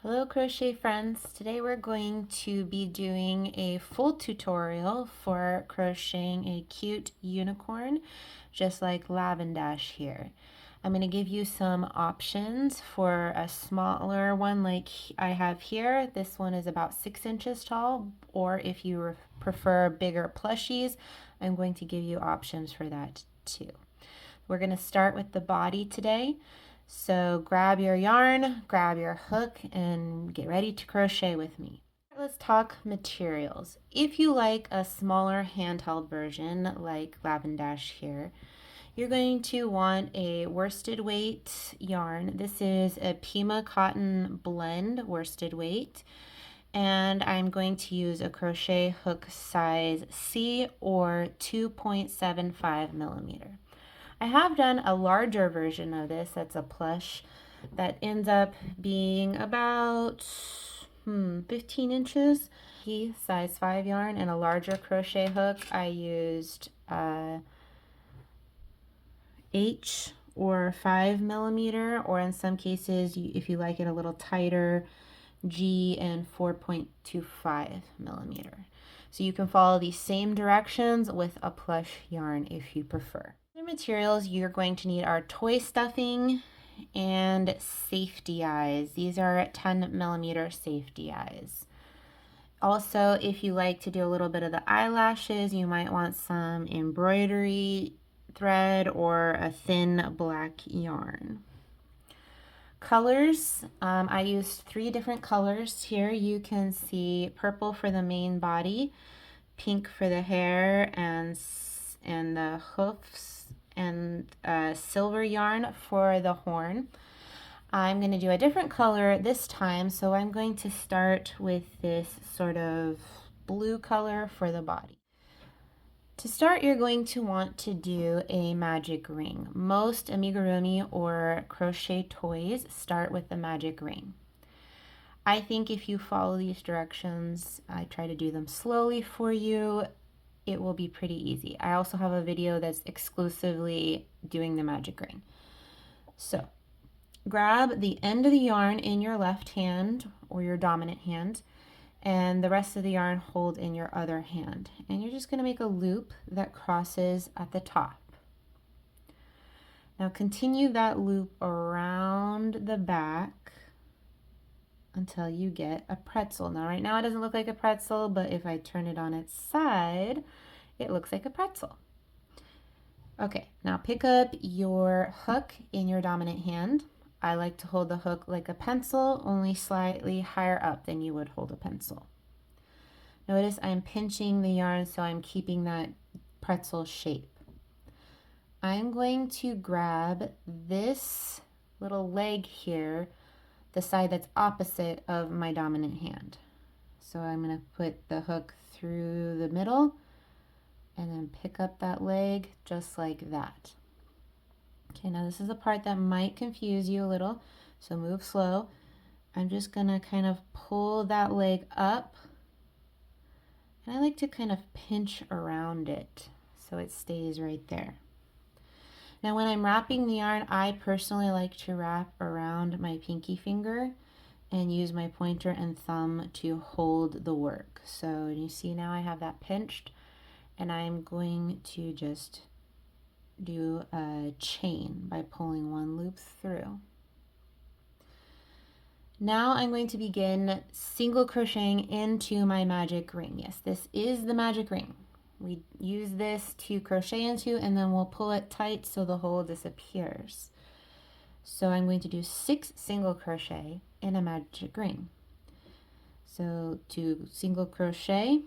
Hello crochet friends, today we're going to be doing a full tutorial for crocheting a cute unicorn just like Lavendash here. I'm going to give you some options for a smaller one like I have here. This one is about 6 inches tall, or if you prefer bigger plushies, I'm going to give you options for that too. We're going to start with the body today. So grab your yarn, grab your hook, and get ready to crochet with me. Let's talk materials. If you like a smaller handheld version like Lavendash here, you're going to want a worsted weight yarn. This is a Pima cotton blend worsted weight, and I'm going to use a crochet hook size C or 2.75 millimeter. I have done a larger version of this that's a plush that ends up being about 15 inches. Size 5 yarn and a larger crochet hook. I used H or 5 millimeter, or in some cases, if you like it a little tighter, G and 4.25 millimeter. So you can follow these same directions with a plush yarn if you prefer. The materials you're going to need are toy stuffing and safety eyes. These are 10 millimeter safety eyes. Also, if you like to do a little bit of the eyelashes, you might want some embroidery thread or a thin black yarn. Colors, I used 3 different colors here. You can see purple for the main body, pink for the hair and the hoofs, and silver yarn for the horn. I'm going to do a different color this time, so I'm going to start with this sort of blue color for the body. To start, you're going to want to do a magic ring. Most amigurumi or crochet toys start with the magic ring. I think if you follow these directions, I try to do them slowly for you, it will be pretty easy. I also have a video that's exclusively doing the magic ring. So grab the end of the yarn in your left hand or your dominant hand, and the rest of the yarn hold in your other hand. And you're just going to make a loop that crosses at the top. Now continue that loop around the back until you get a pretzel. Now right now it doesn't look like a pretzel, but if I turn it on its side, it looks like a pretzel. Okay, now pick up your hook in your dominant hand. I like to hold the hook like a pencil, only slightly higher up than you would hold a pencil. Notice I'm pinching the yarn so I'm keeping that pretzel shape. I'm going to grab this little leg here, the side that's opposite of my dominant hand. So I'm going to put the hook through the middle and then pick up that leg just like that. Okay, now this is a part that might confuse you a little, so move slow. I'm just gonna kind of pull that leg up, and I like to kind of pinch around it so it stays right there. Now when I'm wrapping the yarn, I personally like to wrap around my pinky finger and use my pointer and thumb to hold the work. So you see now I have that pinched, and I'm going to just do a chain by pulling one loop through. Now I'm going to begin single crocheting into my magic ring. Yes, this is the magic ring. We use this to crochet into, and then we'll pull it tight so the hole disappears. So I'm going to do 6 single crochet in a magic ring. So to single crochet,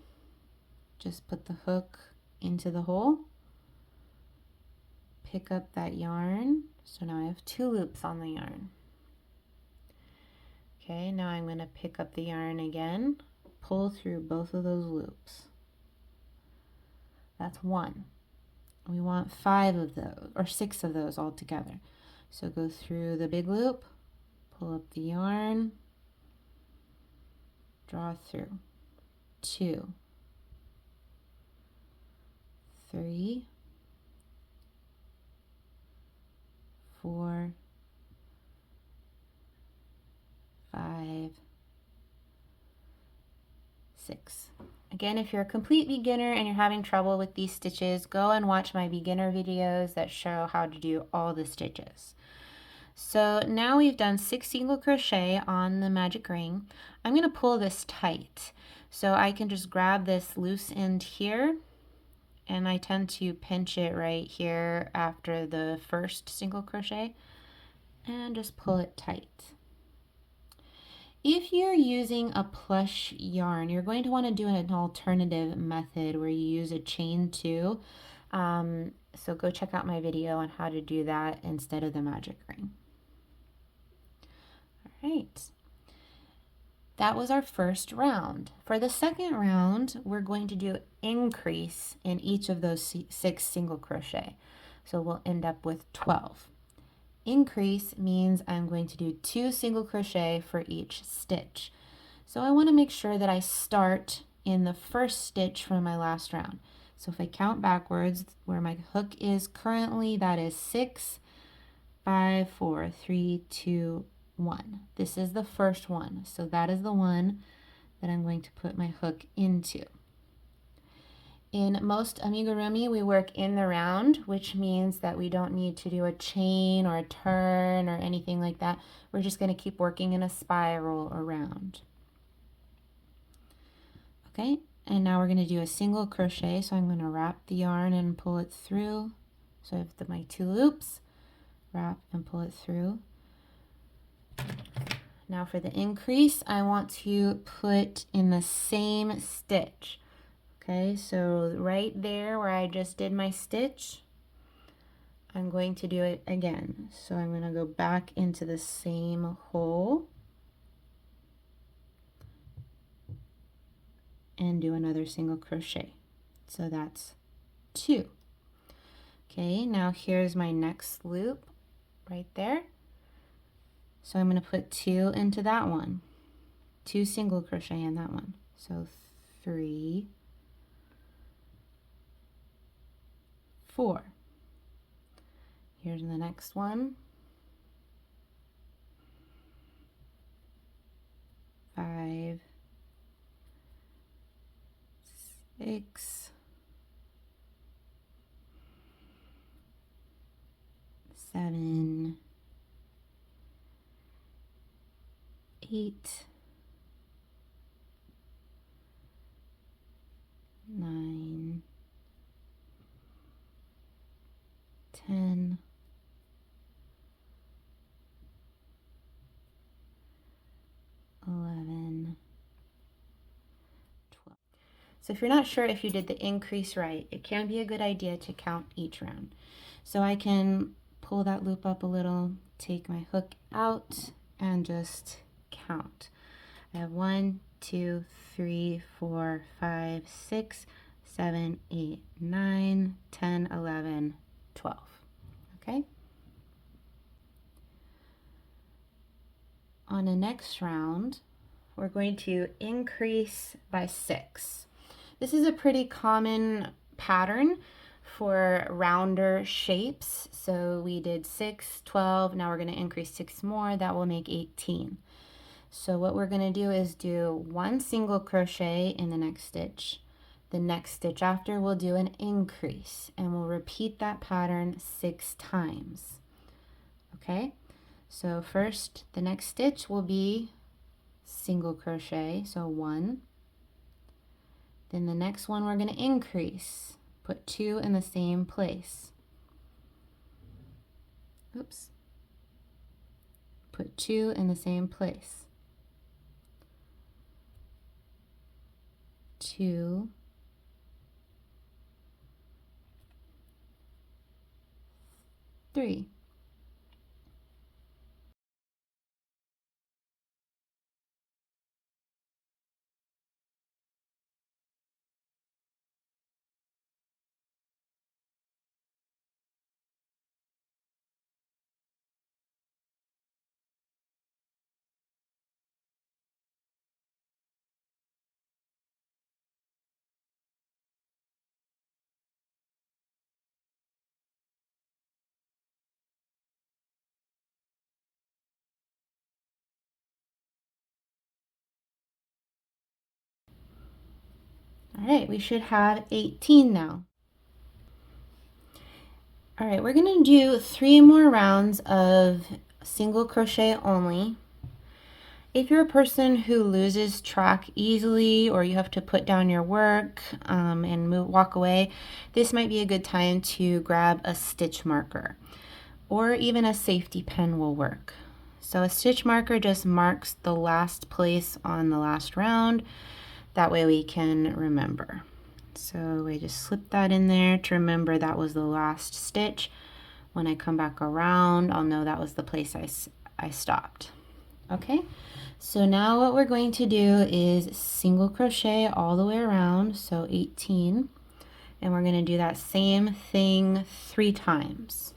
just put the hook into the hole, pick up that yarn. So now I have 2 loops on the yarn. Okay, now I'm going to pick up the yarn again, pull through both of those loops. That's 1. We want 5 of those, or 6 of those all together. So go through the big loop, pull up the yarn, draw through. 2, 3, 4, 5, 6. Again, if you're a complete beginner and you're having trouble with these stitches, go and watch my beginner videos that show how to do all the stitches. So now we've done 6 single crochet on the magic ring. I'm going to pull this tight. So I can just grab this loose end here, and I tend to pinch it right here after the first single crochet and just pull it tight. If you're using a plush yarn, you're going to want to do an alternative method where you use a chain too. So go check out my video on how to do that instead of the magic ring. All right. That was our first round. For the second round, we're going to do increase in each of those 6 single crochet. So we'll end up with 12. Increase means I'm going to do 2 single crochet for each stitch. So I want to make sure that I start in the first stitch from my last round. So if I count backwards, where my hook is currently, that is 6, 5, 4, 3, 2, 1. This is the first one. So that is the one that I'm going to put my hook into. In most amigurumi, we work in the round, which means that we don't need to do a chain or a turn or anything like that. We're just going to keep working in a spiral around. Okay, and now we're going to do a single crochet. So I'm going to wrap the yarn and pull it through. So I have my 2 loops, wrap and pull it through. Now for the increase, I want to put in the same stitch. Okay, so right there where I just did my stitch, I'm going to do it again. So I'm going to go back into the same hole and do another single crochet. So that's 2. Okay, now here's my next loop right there. So I'm going to put 2 into that one, 2 single crochet in that one. So 3, 4. Here's the next one. 5, 6, 7, 8, 9, 10, 11, 12. So if you're not sure if you did the increase right, it can be a good idea to count each round. So I can pull that loop up a little, take my hook out, and just count. I have 1, 2, 3, 4, 5, 6, 7, 8, 9, 10, 11, 12. Okay? On the next round, we're going to increase by 6. This is a pretty common pattern for rounder shapes. So we did 6, 12, now we're going to increase 6 more, that will make 18. So what we're going to do is do 1 single crochet in the next stitch. The next stitch after we'll do an increase, and we'll repeat that pattern 6 times. Okay, so first the next stitch will be single crochet, so 1. Then the next one we're going to increase, put 2 in the same place. Oops. Put 2 in the same place. 2, 3. All right, we should have 18 now. All right, we're gonna do 3 more rounds of single crochet only. If you're a person who loses track easily, or you have to put down your work and walk away, this might be a good time to grab a stitch marker, or even a safety pin will work. So a stitch marker just marks the last place on the last round. That way we can remember. So we just slip that in there to remember that was the last stitch. When I come back around, I'll know that was the place I stopped. Okay, so now what we're going to do is single crochet all the way around, so 18, and we're going to do that same thing 3 times.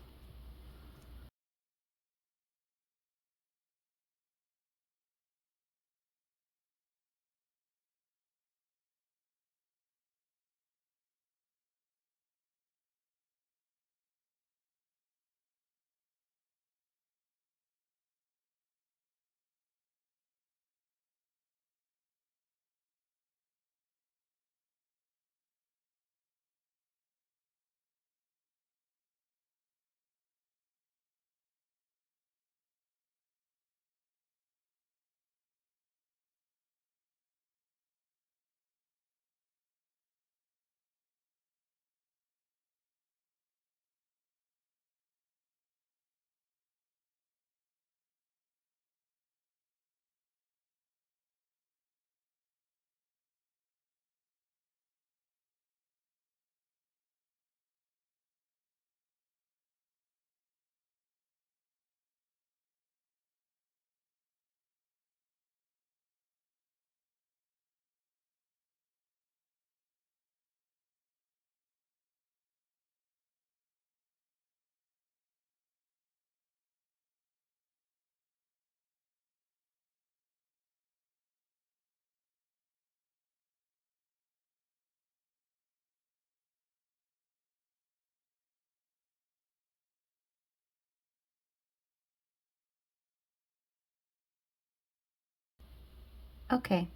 Okay,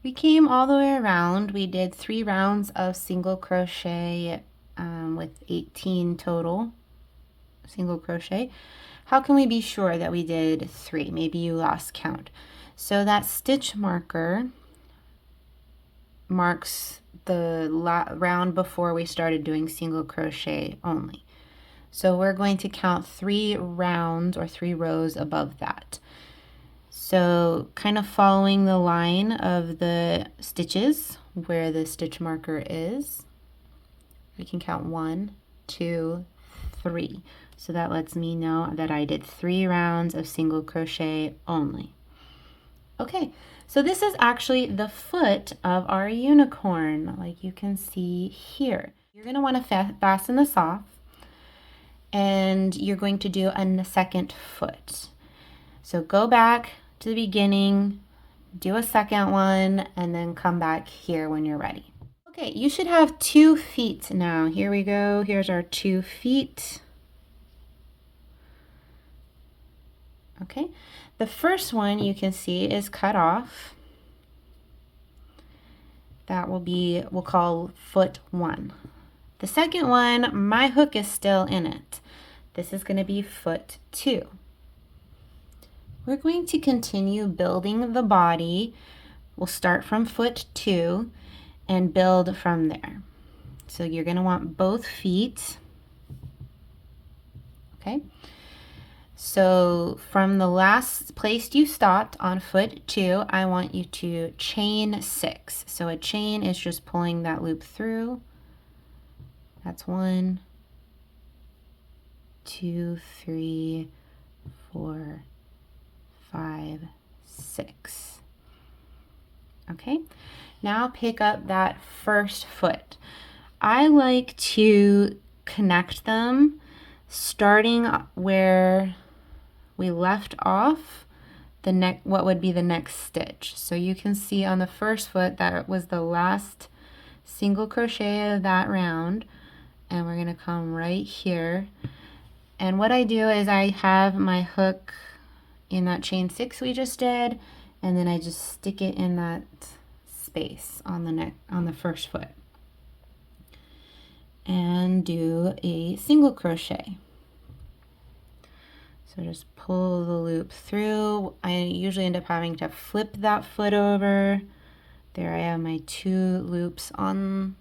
we came all the way around. We did 3 rounds of single crochet with 18 total single crochet. How can we be sure that we did 3? Maybe you lost count. So that stitch marker marks the round before we started doing single crochet only. So we're going to count 3 rounds or 3 rows above that. So kind of following the line of the stitches where the stitch marker is, we can count 1, 2, 3. So that lets me know that I did 3 rounds of single crochet only. Okay, so this is actually the foot of our unicorn, like you can see here. You're going to want to fasten this off, and you're going to do a second foot. So go back to the beginning, do a second one, and then come back here when you're ready. Okay, you should have 2 feet now. Here we go. Here's our 2 feet. Okay, the first one you can see is cut off. That will be, we'll call foot 1. The second one, my hook is still in it. This is going to be foot 2. We're going to continue building the body. We'll start from foot 2 and build from there. So you're going to want both feet. Okay. So from the last place you stopped on foot 2, I want you to chain 6. So a chain is just pulling that loop through. That's 1, 2, 3, 4, 5, 6. Okay, now pick up that first foot. I like to connect them starting where we left off, what would be the next stitch. So you can see on the first foot that was the last single crochet of that round, and we're going to come right here. And what I do is I have my hook in that chain 6 we just did, and then I just stick it in that space on the neck, on the first foot, and do a single crochet. So just pull the loop through. I usually end up having to flip that foot over. There I have my 2 loops on,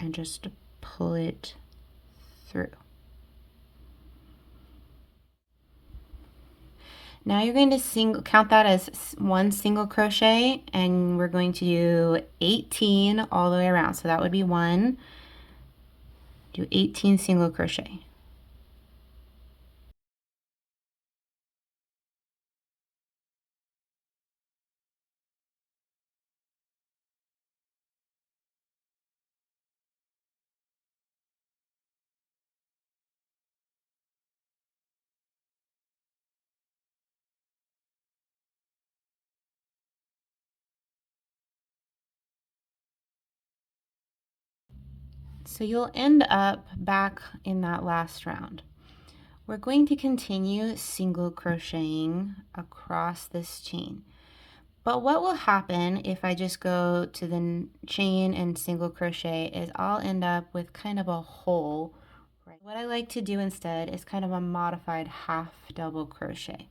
and just pull it through. Now you're going to count that as 1 single crochet, and we're going to do 18 all the way around. So that would be 1, do 18 single crochet. So you'll end up back in that last round. We're going to continue single crocheting across this chain. But what will happen if I just go to the chain and single crochet is I'll end up with kind of a hole. What I like to do instead is kind of a modified half double crochet.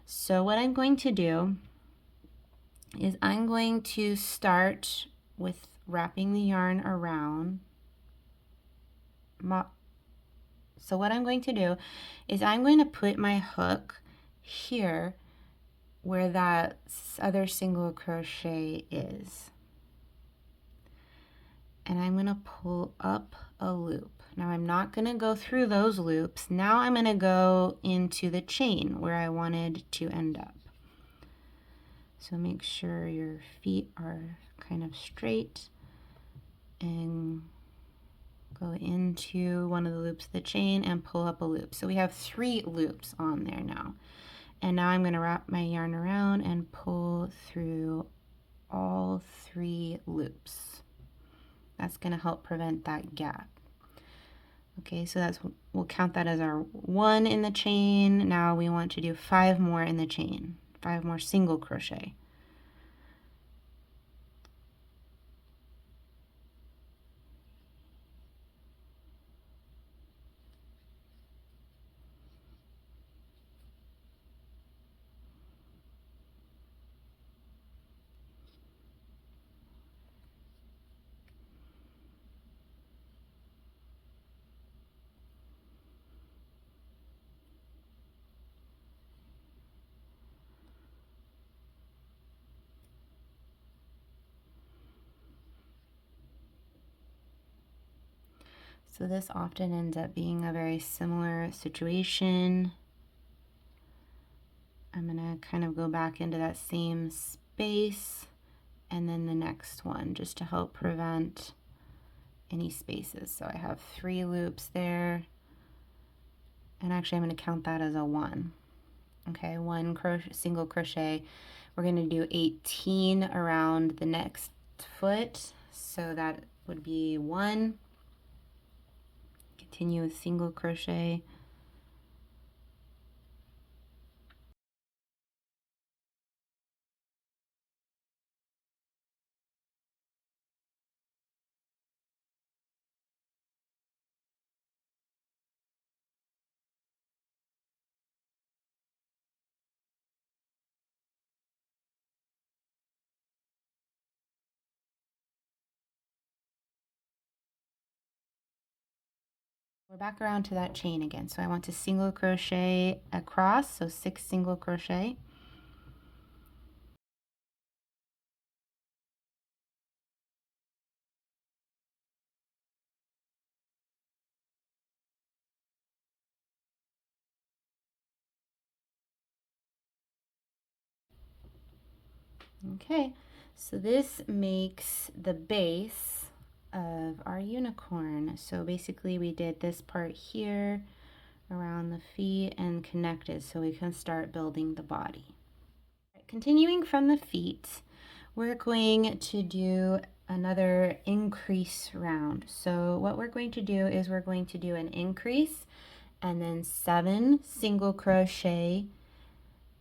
So what I'm going to do is I'm going to start with wrapping the yarn around. So what I'm going to do is I'm going to put my hook here where that other single crochet is. And I'm going to pull up a loop. Now I'm not going to go through those loops. Now I'm going to go into the chain where I wanted to end up. So make sure your feet are kind of straight and go into one of the loops of the chain and pull up a loop. So we have 3 loops on there now. And now I'm going to wrap my yarn around and pull through all 3 loops. That's going to help prevent that gap. Okay, so we'll count that as our 1 in the chain. Now we want to do 5 more in the chain, 5 more single crochet. So this often ends up being a very similar situation. I'm going to kind of go back into that same space and then the next one just to help prevent any spaces. So I have 3 loops there, and actually I'm going to count that as a 1. Okay, 1 single crochet. We're going to do 18 around the next foot, so that would be 1. Continue with single crochet. We're back around to that chain again. So I want to single crochet across, so 6 single crochet. Okay, so this makes the base of our unicorn. So basically we did this part here around the feet and connected so we can start building the body. Continuing from the feet, we're going to do another increase round. So what we're going to do is we're going to do an increase and then 7 single crochet.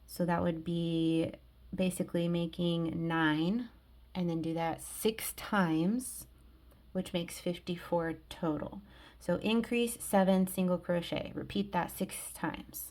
So that would be basically making 9, and then do that 6 times, which makes 54 total. So increase 7 single crochet. Repeat that 6 times.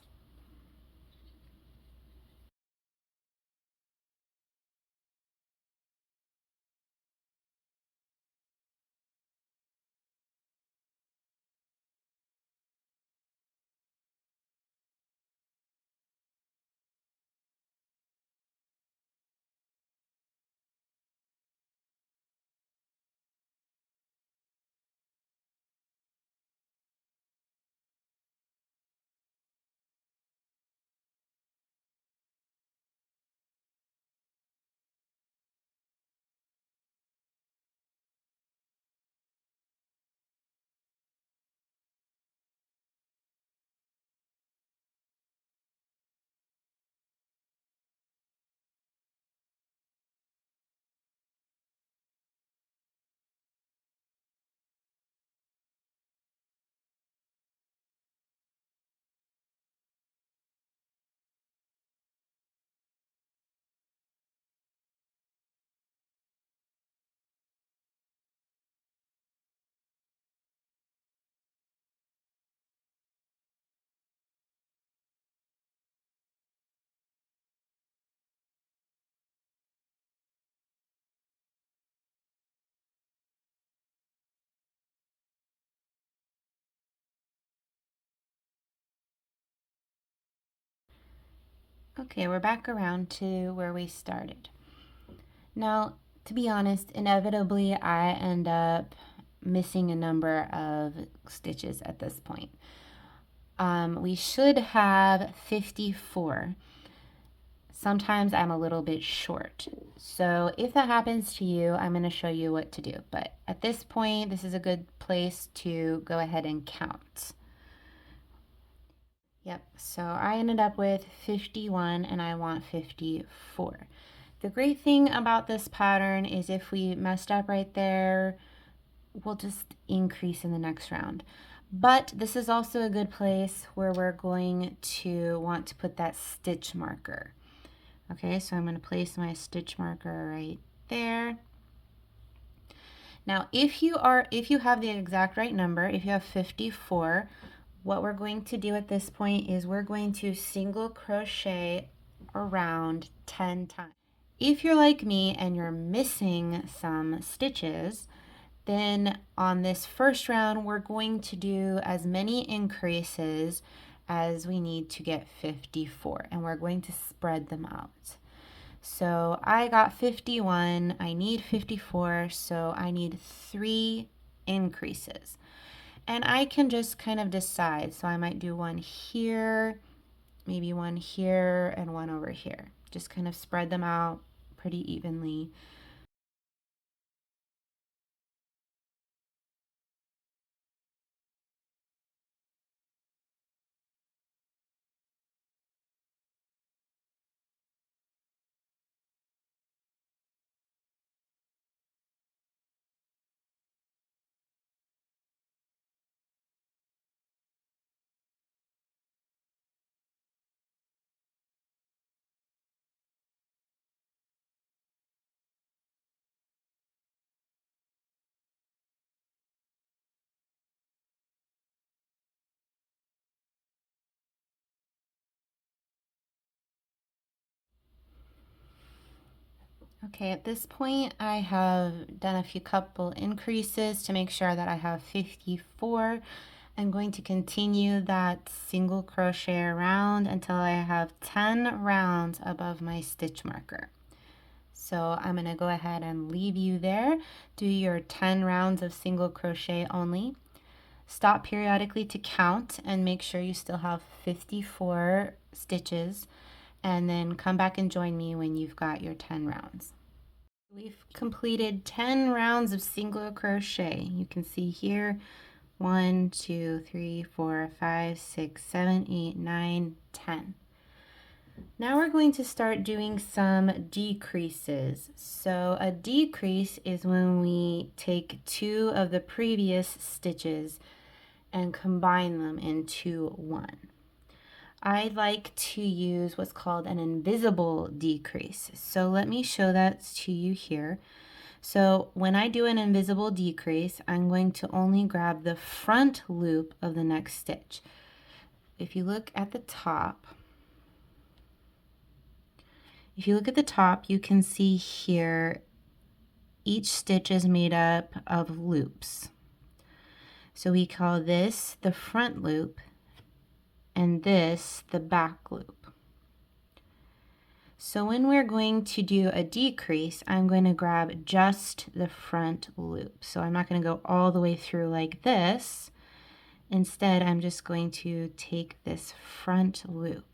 Okay, we're back around to where we started. Now, to be honest, inevitably I end up missing a number of stitches at this point. We should have 54. Sometimes I'm a little bit short. So if that happens to you, I'm going to show you what to do. But at this point, this is a good place to go ahead and count. Yep, so I ended up with 51 and I want 54. The great thing about this pattern is if we messed up right there, we'll just increase in the next round. But this is also a good place where we're going to want to put that stitch marker. Okay, so I'm going to place my stitch marker right there. Now, if you have the exact right number, if you have 54, what we're going to do at this point is we're going to single crochet around 10 times. If you're like me and you're missing some stitches, then on this first round, we're going to do as many increases as we need to get 54, and we're going to spread them out. So I got 51, I need 54, so I need 3 increases. And I can just kind of decide. So I might do one here, maybe one here, and one over here. Just kind of spread them out pretty evenly. Okay, at this point I have done a few couple increases to make sure that I have 54. I'm going to continue that single crochet around until I have 10 rounds above my stitch marker. So I'm going to go ahead and leave you there. Do your 10 rounds of single crochet only. Stop periodically to count and make sure you still have 54 stitches, and then come back and join me when you've got your 10 rounds. We've completed 10 rounds of single crochet. You can see here 1, 2, 3, 4, 5, 6, 7, 8, 9, 10. Now we're going to start doing some decreases. So a decrease is when we take 2 of the previous stitches and combine them into 1. I like to use what's called an invisible decrease. So let me show that to you here. So when I do an invisible decrease, I'm going to only grab the front loop of the next stitch. If you look at the top, you can see here each stitch is made up of loops. So we call this the front loop and this the back loop. So when we're going to do a decrease, I'm going to grab just the front loop. So I'm not going to go all the way through like this. Instead, I'm just going to take this front loop.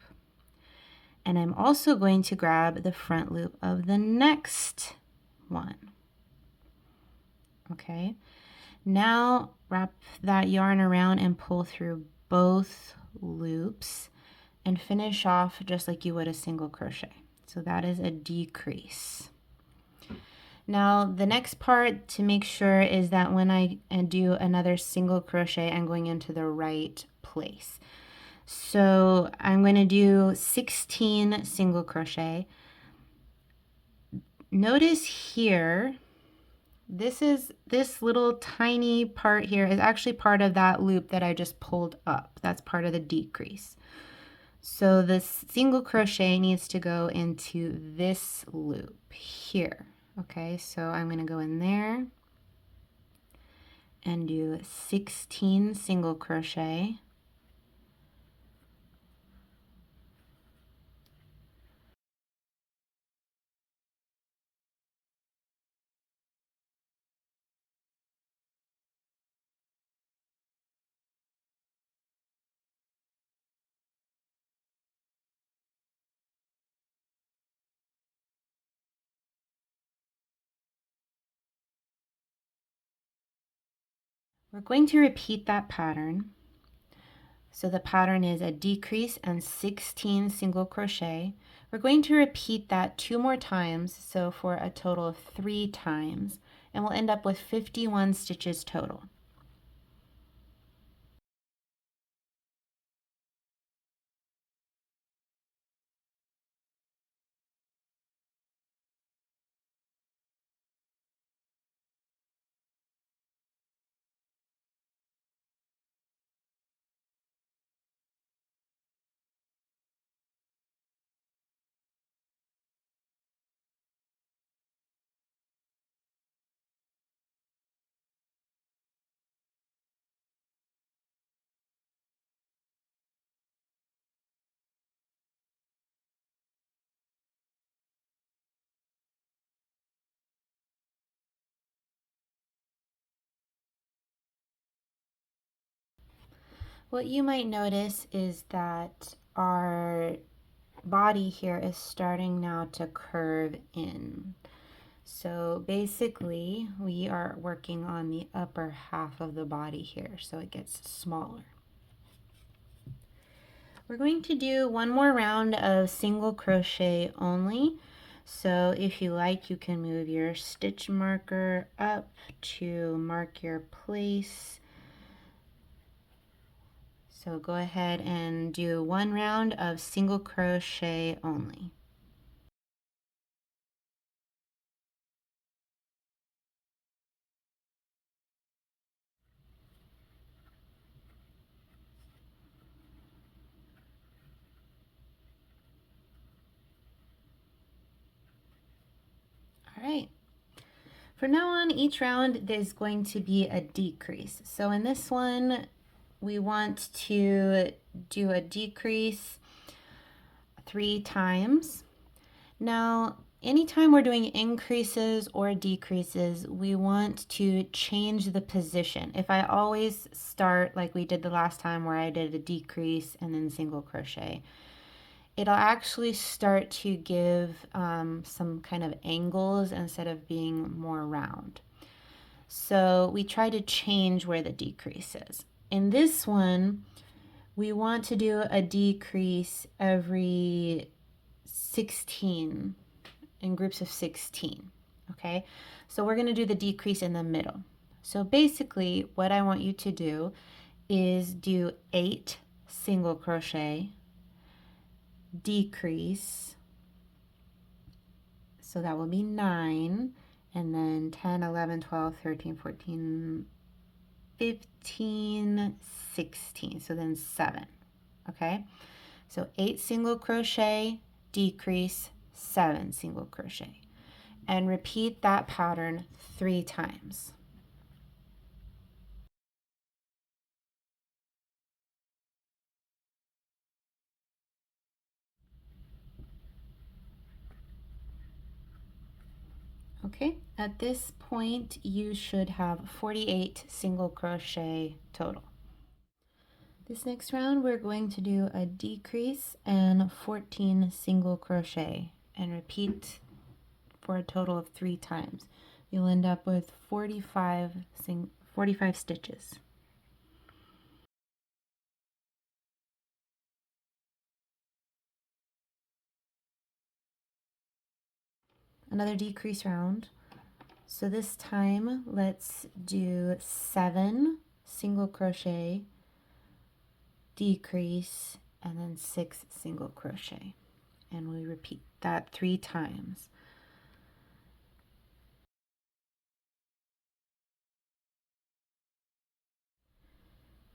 And I'm also going to grab the front loop of the next one. Okay, now wrap that yarn around and pull through both loops and finish off just like you would a single crochet. So that is a decrease. Now the next part to make sure is that when I do another single crochet, I'm going into the right place. So I'm going to do 16 single crochet. Notice here, this little tiny part here is actually part of that loop that I just pulled up. That's part of the decrease. So the single crochet needs to go into this loop here. Okay, so I'm going to go in there and do 16 single crochet. We're going to repeat that pattern. So the pattern is a decrease and 16 single crochet. We're going to repeat that 2 more times, so for a total of 3 times, and we'll end up with 51 stitches total. What you might notice is that our body here is starting now to curve in. So basically, we are working on the upper half of the body here, so it gets smaller. We're going to do one more round of single crochet only. So if you like, you can move your stitch marker up to mark your place. So go ahead and do one round of single crochet only. All right. From now on, each round is going to be a decrease. So in this one, we want to do a decrease 3 times. Now, anytime we're doing increases or decreases, we want to change the position. If I always start like we did the last time where I did a decrease and then single crochet, it'll actually start to give some kind of angles instead of being more round. So we try to change where the decrease is. In this one, we want to do a decrease every 16 in groups of 16. Okay, so we're going to do the decrease in the middle. So basically what I want you to do is do 8 single crochet decrease, so that will be 9, and then 10, 11, 12, 13, 14, 15, 16, so then 7, okay? So 8 single crochet, decrease, 7 single crochet, and repeat that pattern 3 times. Okay, at this point you should have 48 single crochet total. This next round we're going to do a decrease and 14 single crochet and repeat for a total of 3 times. You'll end up with 45 stitches. Another decrease round. So this time let's do 7 single crochet, decrease, and then 6 single crochet, and we repeat that 3 times.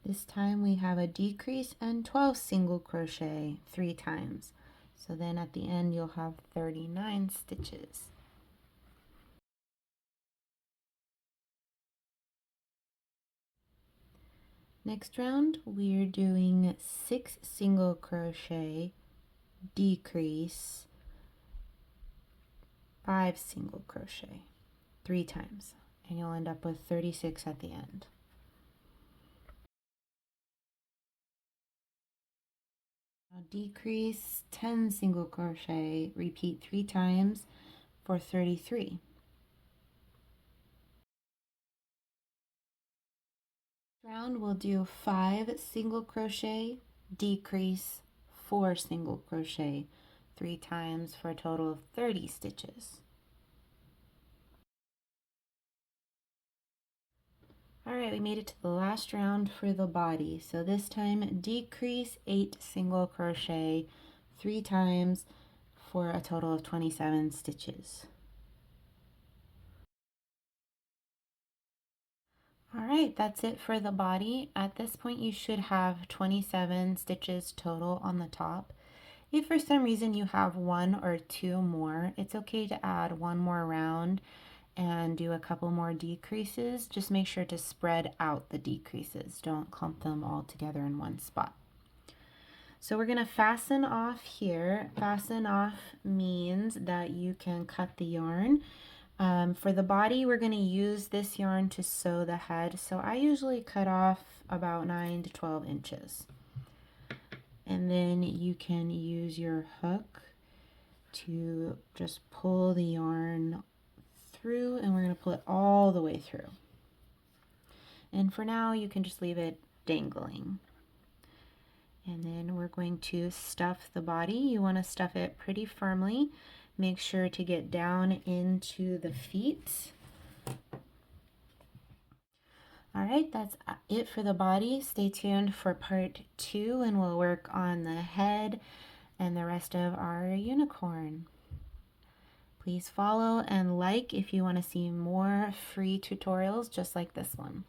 This time we have a decrease and 12 single crochet 3 times. So then at the end you'll have 39 stitches. Next round we're doing 6 single crochet, decrease, 5 single crochet 3 times, and you'll end up with 36 at the end. Now decrease, 10 single crochet, repeat 3 times for 33. Round we'll do 5 single crochet, decrease, 4 single crochet 3 times for a total of 30 stitches. Alright, we made it to the last round for the body. So this time decrease 8 single crochet 3 times for a total of 27 stitches. Alright, that's it for the body. At this point you should have 27 stitches total on the top. If for some reason you have 1 or 2 more, it's okay to add 1 more round and do a couple more decreases. Just make sure to spread out the decreases. Don't clump them all together in one spot. So we're going to fasten off here. Fasten off means that you can cut the yarn. For the body, we're going to use this yarn to sew the head. So I usually cut off about 9 to 12 inches. And then you can use your hook to just pull the yarn through, and we're going to pull it all the way through. And for now, you can just leave it dangling. And then we're going to stuff the body. You want to stuff it pretty firmly. Make sure to get down into the feet. All right, that's it for the body. Stay tuned for part 2, and we'll work on the head and the rest of our unicorn. Please follow and like if you want to see more free tutorials just like this one.